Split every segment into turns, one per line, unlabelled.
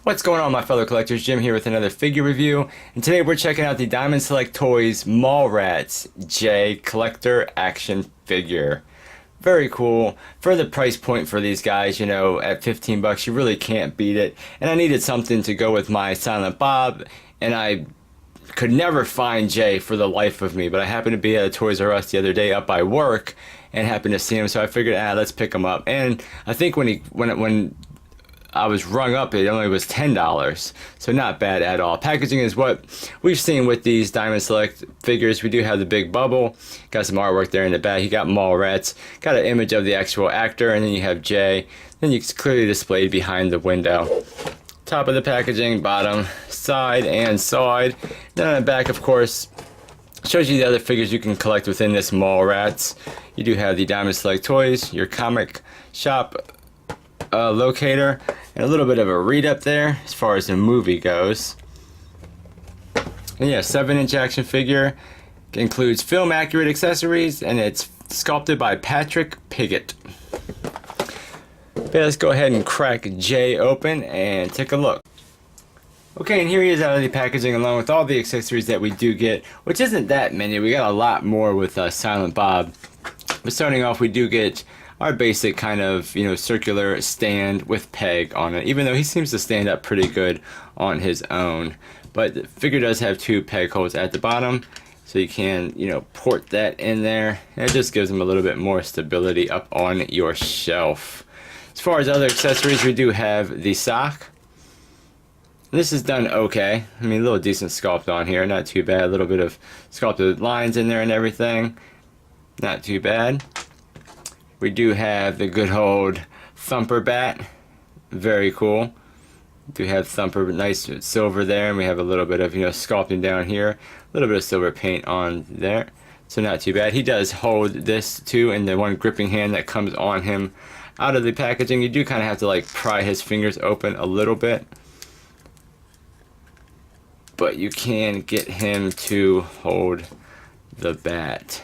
What's going on, my fellow collectors? Jim here with another figure review, and today we're checking out the Diamond Select Toys Mallrats Jay collector action figure. Very cool. For the price point for these guys, you know, at 15 bucks, you really can't beat it. And I needed something to go with my Silent Bob, and I could never find Jay for the life of me, but I happened to be at a Toys R Us the other day up by work and happened to see him, so I figured, let's pick him up. And I think when I was rung up, it only was $10, so not bad at all. Packaging is what we've seen with these Diamond Select figures. We do have the big bubble, got some artwork there in the back. You got Mallrats, got an image of the actual actor, and then you have Jay. Then it's clearly displayed behind the window. Top of the packaging, bottom, side, and side. Then on the back, of course, shows you the other figures you can collect within this Mallrats. You do have the Diamond Select Toys, your comic shop locator, and a little bit of a read up there as far as the movie goes. And yeah, 7-inch action figure, includes film accurate accessories, and it's sculpted by Patrick Pigott. Okay, let's go ahead and crack Jay open and take a look. Okay, and here he is out of the packaging along with all the accessories that we do get, which isn't that many. We got a lot more with Silent Bob. But starting off, we do get our basic kind of, you know, circular stand with peg on it, even though he seems to stand up pretty good on his own. But the figure does have 2 peg holes at the bottom, so you can, you know, port that in there, and it just gives him a little bit more stability up on your shelf. As far as other accessories, we do have the sock. This is done okay. I mean, a little decent sculpt on here, not too bad. A little bit of sculpted lines in there and everything, not too bad. We do have the good old Thumper bat, very cool. We do have Thumper, nice silver there, and we have a little bit of, you know, sculpting down here, a little bit of silver paint on there, so not too bad. He does hold this too in the one gripping hand that comes on him out of the packaging. You do kind of have to like pry his fingers open a little bit, but you can get him to hold the bat.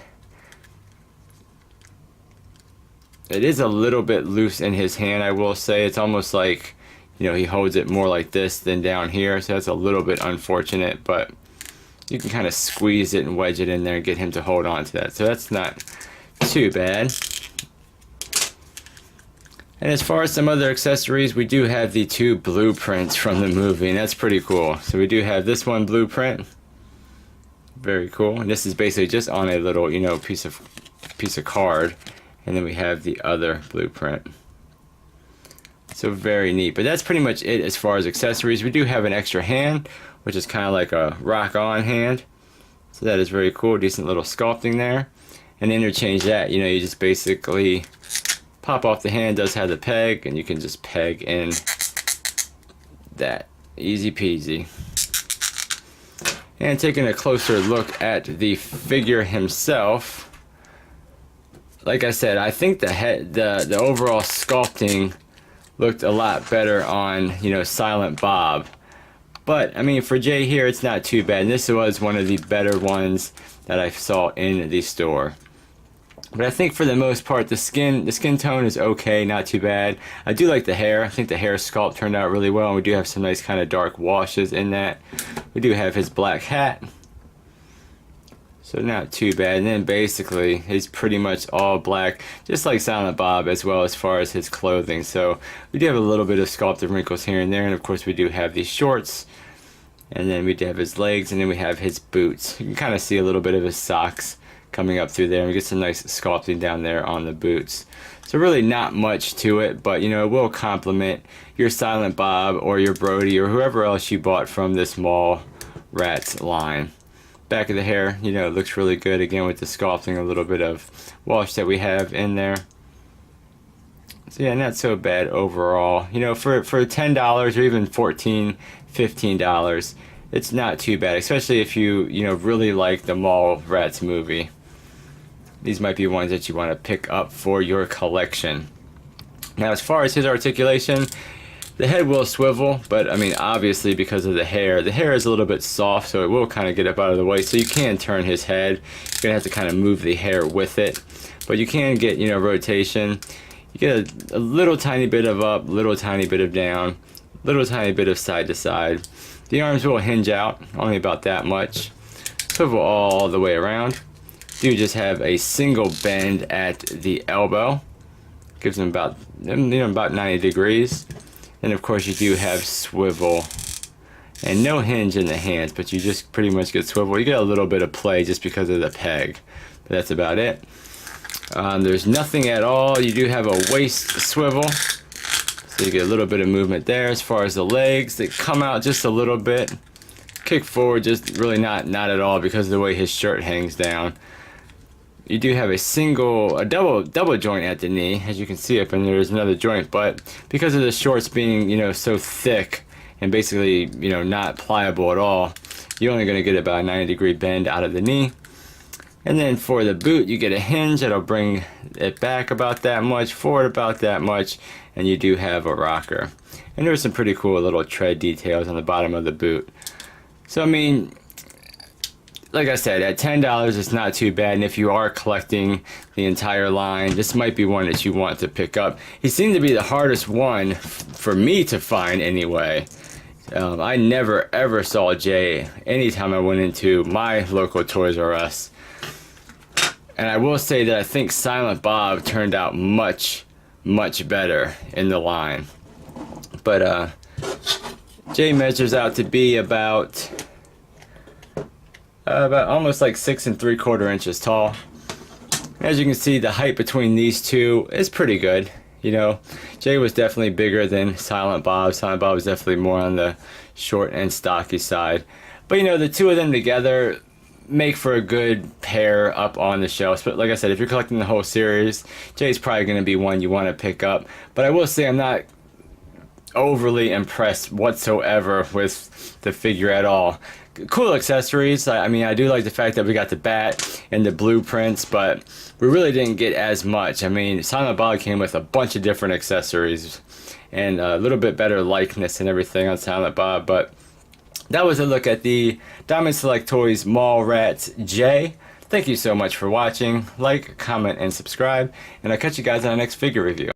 It is a little bit loose in his hand, I will say. It's almost like, you know, he holds it more like this than down here, so that's a little bit unfortunate, but you can kind of squeeze it and wedge it in there and get him to hold on to that, so that's not too bad. And as far as some other accessories, we do have the 2 blueprints from the movie, and that's pretty cool. So we do have this one blueprint, very cool, and this is basically just on a little, you know, piece of card. And then we have the other blueprint. So very neat. But that's pretty much it as far as accessories. We do have an extra hand, which is kind of like a rock-on hand. So that is very cool. Decent little sculpting there. And interchange that, you know, you just basically pop off the hand. It does have the peg, and you can just peg in that. Easy peasy. And taking a closer look at the figure himself, like I said, I think the overall sculpting looked a lot better on, you know, Silent Bob. But I mean, for Jay here, it's not too bad. And this was one of the better ones that I saw in the store. But I think for the most part, the skin tone is okay, not too bad. I do like the hair. I think the hair sculpt turned out really well, and we do have some nice kind of dark washes in that. We do have his black hat. So not too bad. And then basically he's pretty much all black, just like Silent Bob, as well as far as his clothing. So we do have a little bit of sculpted wrinkles here and there, and of course we do have these shorts, and then we do have his legs, and then we have his boots. You can kind of see a little bit of his socks coming up through there, and we get some nice sculpting down there on the boots. So really not much to it, but you know, it will complement your Silent Bob or your Brody or whoever else you bought from this Mallrats line. Back of the hair, you know, it looks really good again with the sculpting, a little bit of wash that we have in there. So yeah, not so bad overall. You know, for $10 or even $14, $15, it's not too bad, especially if you know, really like the Mallrats movie. These might be ones that you want to pick up for your collection. Now, as far as his articulation, the head will swivel, but I mean, obviously because of the hair is a little bit soft, so it will kind of get up out of the way, so you can turn his head. You're gonna have to kind of move the hair with it, but you can get, you know, rotation. You get a little tiny bit of up, little tiny bit of down. little tiny bit of side to side. The arms will hinge out, only about that much. Swivel all the way around. You just have a single bend at the elbow. Gives them about, about 90 degrees. And of course you do have swivel. And no hinge in the hands, but you just pretty much get swivel. You get a little bit of play just because of the peg. But that's about it. There's nothing at all. You do have a waist swivel. So you get a little bit of movement there. As far as the legs, they come out just a little bit. Kick forward, just really not at all because of the way his shirt hangs down. You do have a double joint at the knee, as you can see up, and there's another joint, but because of the shorts being, so thick and basically, not pliable at all, you're only going to get about a 90-degree bend out of the knee. And then for the boot, you get a hinge that'll bring it back about that much, forward about that much, and you do have a rocker. And there's some pretty cool little tread details on the bottom of the boot. So, I mean, like I said, at $10 it's not too bad, and if you are collecting the entire line, this might be one that you want to pick up. He seemed to be the hardest one for me to find anyway. I never ever saw Jay anytime I went into my local Toys R Us. And I will say that I think Silent Bob turned out much better in the line. But Jay measures out to be about almost like 6 3/4 inches tall. As you can see, the height between these two is pretty good. Jay was definitely bigger than Silent Bob. Silent Bob was definitely more on the short and stocky side. But the two of them together make for a good pair up on the shelves. But like I said, if you're collecting the whole series, Jay's probably going to be one you want to pick up. But I will say I'm not overly impressed whatsoever with the figure at all. Cool accessories. I mean, I do like the fact that we got the bat and the blueprints, but we really didn't get as much. I mean, Silent Bob came with a bunch of different accessories and a little bit better likeness and everything on Silent Bob, but that was a look at the Diamond Select Toys Mallrats Jay. Thank you so much for watching. Like, comment, and subscribe, and I'll catch you guys on the next figure review.